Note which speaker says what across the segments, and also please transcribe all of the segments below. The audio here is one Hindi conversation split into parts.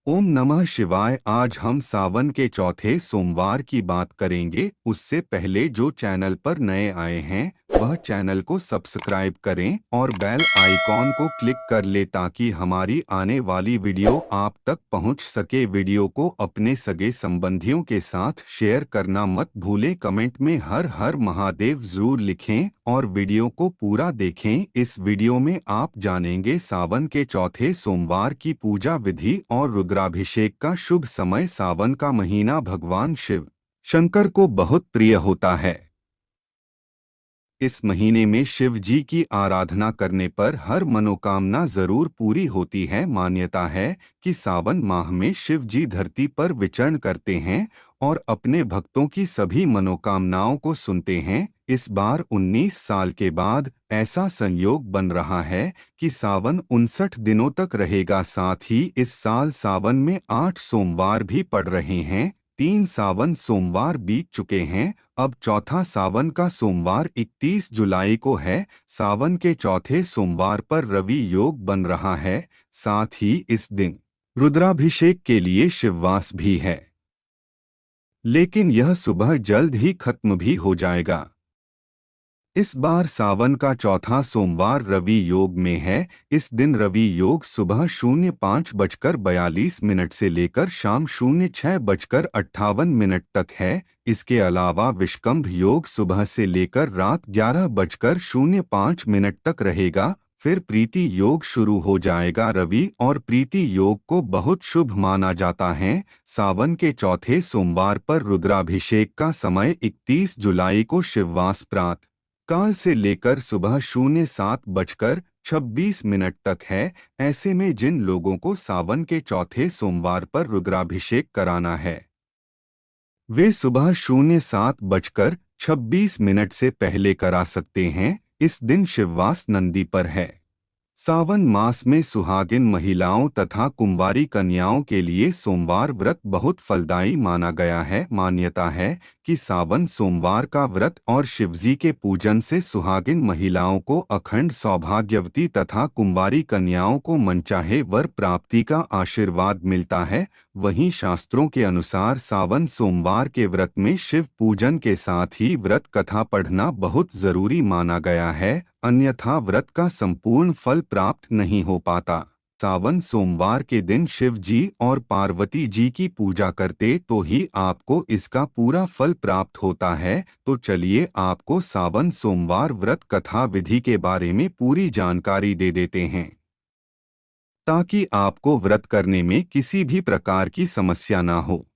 Speaker 1: ओम नमः शिवाय। आज हम सावन के चौथे सोमवार की बात करेंगे। उससे पहले जो चैनल पर नए आए हैं वह चैनल को सब्सक्राइब करें और बेल आइकॉन को क्लिक कर ले ताकि हमारी आने वाली वीडियो आप तक पहुंच सके। वीडियो को अपने सगे संबंधियों के साथ शेयर करना मत भूलें। कमेंट में हर हर महादेव जरूर लिखें और वीडियो को पूरा देखें। इस वीडियो में आप जानेंगे सावन के चौथे सोमवार की पूजा विधि और रुद्राभिषेक का शुभ समय। सावन का महीना भगवान शिव शंकर को बहुत प्रिय होता है। इस महीने में शिव जी की आराधना करने पर हर मनोकामना जरूर पूरी होती है। मान्यता है कि सावन माह में शिव जी धरती पर विचरण करते हैं और अपने भक्तों की सभी मनोकामनाओं को सुनते हैं। इस बार 19 साल के बाद ऐसा संयोग बन रहा है कि सावन 59 दिनों तक रहेगा। साथ ही इस साल सावन में 8 सोमवार भी पड़ रहे हैं। 3 सावन सोमवार बीत चुके हैं, अब चौथा सावन का सोमवार 31 जुलाई को है। सावन के चौथे सोमवार पर रवि योग बन रहा है। साथ ही इस दिन रुद्राभिषेक के लिए शिववास भी है, लेकिन यह सुबह जल्द ही खत्म भी हो जाएगा। इस बार सावन का चौथा सोमवार रवि योग में है। इस दिन रवि योग सुबह 05:42 से लेकर शाम 06:58 तक है। इसके अलावा विषकंभ योग सुबह से लेकर रात 11:05 तक रहेगा। फिर प्रीति योग शुरू हो जाएगा। रवि और प्रीति योग को बहुत शुभ माना जाता है। सावन के चौथे सोमवार पर रुद्राभिषेक का समय 31 जुलाई को शिववास प्रातः काल से लेकर सुबह 07:26 तक है। ऐसे में जिन लोगों को सावन के चौथे सोमवार पर रुद्राभिषेक कराना है वे सुबह 07:26 से पहले करा सकते हैं। इस दिन शिववास नंदी पर है। सावन मास में सुहागिन महिलाओं तथा कुंवारी कन्याओं के लिए सोमवार व्रत बहुत फलदायी माना गया है। मान्यता है कि सावन सोमवार का व्रत और शिवजी के पूजन से सुहागिन महिलाओं को अखंड सौभाग्यवती तथा कुंवारी कन्याओं को मनचाहे वर प्राप्ति का आशीर्वाद मिलता है। वहीं शास्त्रों के अनुसार सावन सोमवार के व्रत में शिव पूजन के साथ ही व्रत कथा पढ़ना बहुत जरूरी माना गया है, अन्यथा व्रत का संपूर्ण फल प्राप्त नहीं हो पाता। सावन सोमवार के दिन शिव जी और पार्वती जी की पूजा करते तो ही आपको इसका पूरा फल प्राप्त होता है। तो चलिए आपको सावन सोमवार व्रत कथा विधि के बारे में पूरी जानकारी दे देते हैं, ताकि आपको व्रत करने में किसी भी प्रकार की समस्या ना हो।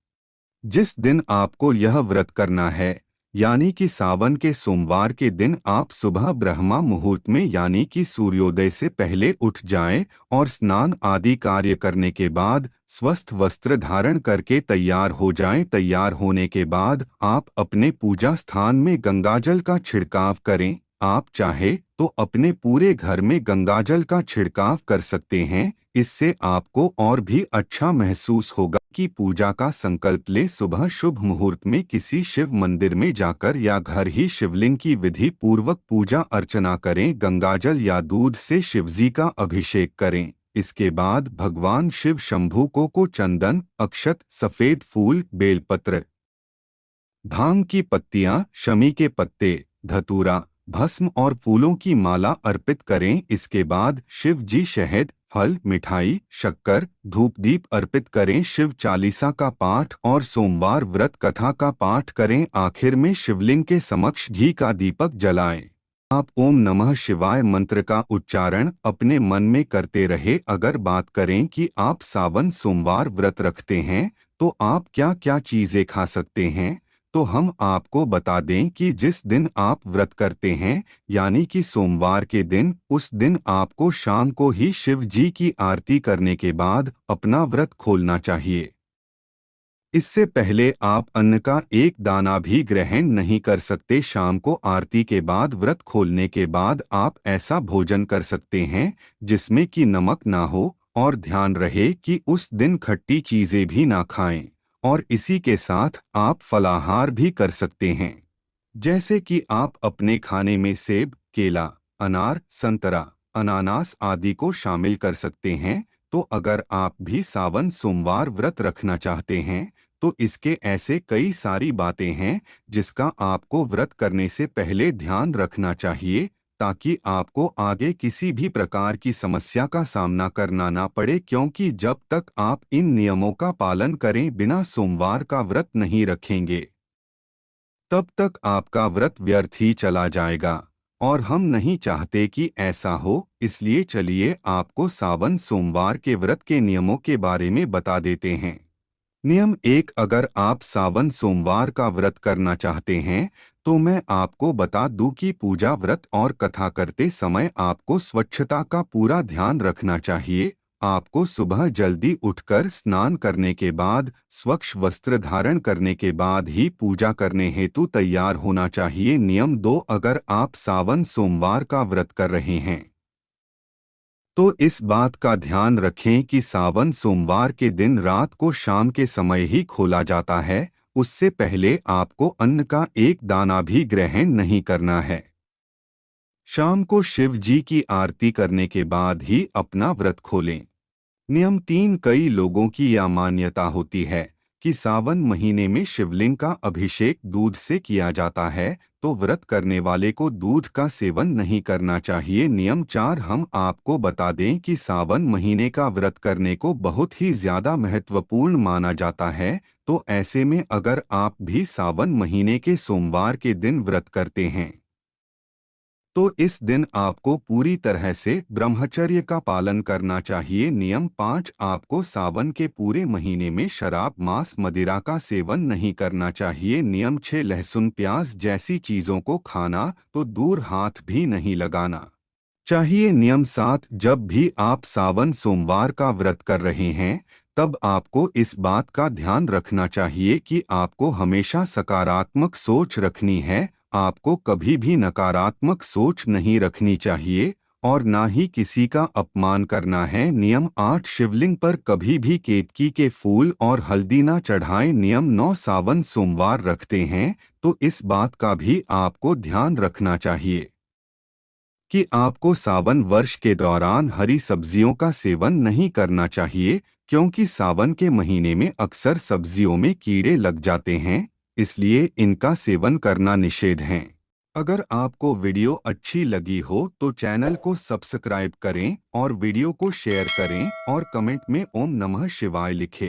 Speaker 1: जिस दिन आपको यह व्रत करना है यानी कि सावन के सोमवार के दिन आप सुबह ब्रह्मा मुहूर्त में यानी कि सूर्योदय से पहले उठ जाएं और स्नान आदि कार्य करने के बाद स्वस्थ वस्त्र धारण करके तैयार हो जाएं। तैयार होने के बाद आप अपने पूजा स्थान में गंगाजल का छिड़काव करें। आप चाहे तो अपने पूरे घर में गंगाजल का छिड़काव कर सकते हैं। इससे आपको और भी अच्छा महसूस होगा कि पूजा का संकल्प ले। सुबह शुभ मुहूर्त में किसी शिव मंदिर में जाकर या घर ही शिवलिंग की विधि पूर्वक पूजा अर्चना करें। गंगाजल या दूध से शिवजी का अभिषेक करें। इसके बाद भगवान शिव शंभू को चंदन, अक्षत, सफेद फूल, बेलपत्र, भांग की पत्तियां, शमी के पत्ते, धतूरा, भस्म और फूलों की माला अर्पित करें। इसके बाद शिव जी शहद, फल, मिठाई, शक्कर, धूप दीप अर्पित करें। शिव चालीसा का पाठ और सोमवार व्रत कथा का पाठ करें। आखिर में शिवलिंग के समक्ष घी का दीपक जलाएं। आप ओम नमः शिवाय मंत्र का उच्चारण अपने मन में करते रहे। अगर बात करें कि आप सावन सोमवार व्रत रखते हैं तो आप क्या क्या चीजें खा सकते हैं, तो हम आपको बता दें कि जिस दिन आप व्रत करते हैं यानी कि सोमवार के दिन, उस दिन आपको शाम को ही शिव जी की आरती करने के बाद अपना व्रत खोलना चाहिए। इससे पहले आप अन्न का एक दाना भी ग्रहण नहीं कर सकते। शाम को आरती के बाद व्रत खोलने के बाद आप ऐसा भोजन कर सकते हैं जिसमें कि नमक ना हो, और ध्यान रहे कि उस दिन खट्टी चीजें भी ना खाएं। और इसी के साथ आप फलाहार भी कर सकते हैं, जैसे कि आप अपने खाने में सेब, केला, अनार, संतरा, अनानास आदि को शामिल कर सकते हैं। तो अगर आप भी सावन सोमवार व्रत रखना चाहते हैं तो इसके ऐसे कई सारी बातें हैं जिसका आपको व्रत करने से पहले ध्यान रखना चाहिए, ताकि आपको आगे किसी भी प्रकार की समस्या का सामना करना ना पड़े, क्योंकि जब तक आप इन नियमों का पालन करें बिना सोमवार का व्रत नहीं रखेंगे तब तक आपका व्रत व्यर्थ ही चला जाएगा, और हम नहीं चाहते कि ऐसा हो। इसलिए चलिए आपको सावन सोमवार के व्रत के नियमों के बारे में बता देते हैं। नियम 1, अगर आप सावन सोमवार का व्रत करना चाहते हैं तो मैं आपको बता दूं कि पूजा व्रत और कथा करते समय आपको स्वच्छता का पूरा ध्यान रखना चाहिए। आपको सुबह जल्दी उठकर स्नान करने के बाद स्वच्छ वस्त्र धारण करने के बाद ही पूजा करने हेतु तैयार होना चाहिए। नियम 2, अगर आप सावन सोमवार का व्रत कर रहे हैं तो इस बात का ध्यान रखें कि सावन सोमवार के दिन रात को शाम के समय ही खोला जाता है। उससे पहले आपको अन्न का एक दाना भी ग्रहण नहीं करना है। शाम को शिव जी की आरती करने के बाद ही अपना व्रत खोलें। नियम 3, कई लोगों की यह मान्यता होती है कि सावन महीने में शिवलिंग का अभिषेक दूध से किया जाता है, तो व्रत करने वाले को दूध का सेवन नहीं करना चाहिए। नियम 4, हम आपको बता दें कि सावन महीने का व्रत करने को बहुत ही ज्यादा महत्वपूर्ण माना जाता है, तो ऐसे में अगर आप भी सावन महीने के सोमवार के दिन व्रत करते हैं तो इस दिन आपको पूरी तरह से ब्रह्मचर्य का पालन करना चाहिए। नियम 5, आपको सावन के पूरे महीने में शराब मांस मदिरा का सेवन नहीं करना चाहिए। नियम 6, लहसुन प्याज जैसी चीजों को खाना तो दूर हाथ भी नहीं लगाना चाहिए। नियम 7, जब भी आप सावन सोमवार का व्रत कर रहे हैं तब आपको इस बात का ध्यान रखना चाहिए कि आपको हमेशा सकारात्मक सोच रखनी है। आपको कभी भी नकारात्मक सोच नहीं रखनी चाहिए और ना ही किसी का अपमान करना है। नियम 8, शिवलिंग पर कभी भी केतकी के फूल और हल्दी ना चढ़ाएं। नियम 9, सावन सोमवार रखते हैं तो इस बात का भी आपको ध्यान रखना चाहिए कि आपको सावन वर्ष के दौरान हरी सब्जियों का सेवन नहीं करना चाहिए, क्योंकि सावन के महीने में अक्सर सब्जियों में कीड़े लग जाते हैं, इसलिए इनका सेवन करना निषेध है। अगर आपको वीडियो अच्छी लगी हो तो चैनल को सब्सक्राइब करें और वीडियो को शेयर करें और कमेंट में ओम नमः शिवाय लिखें।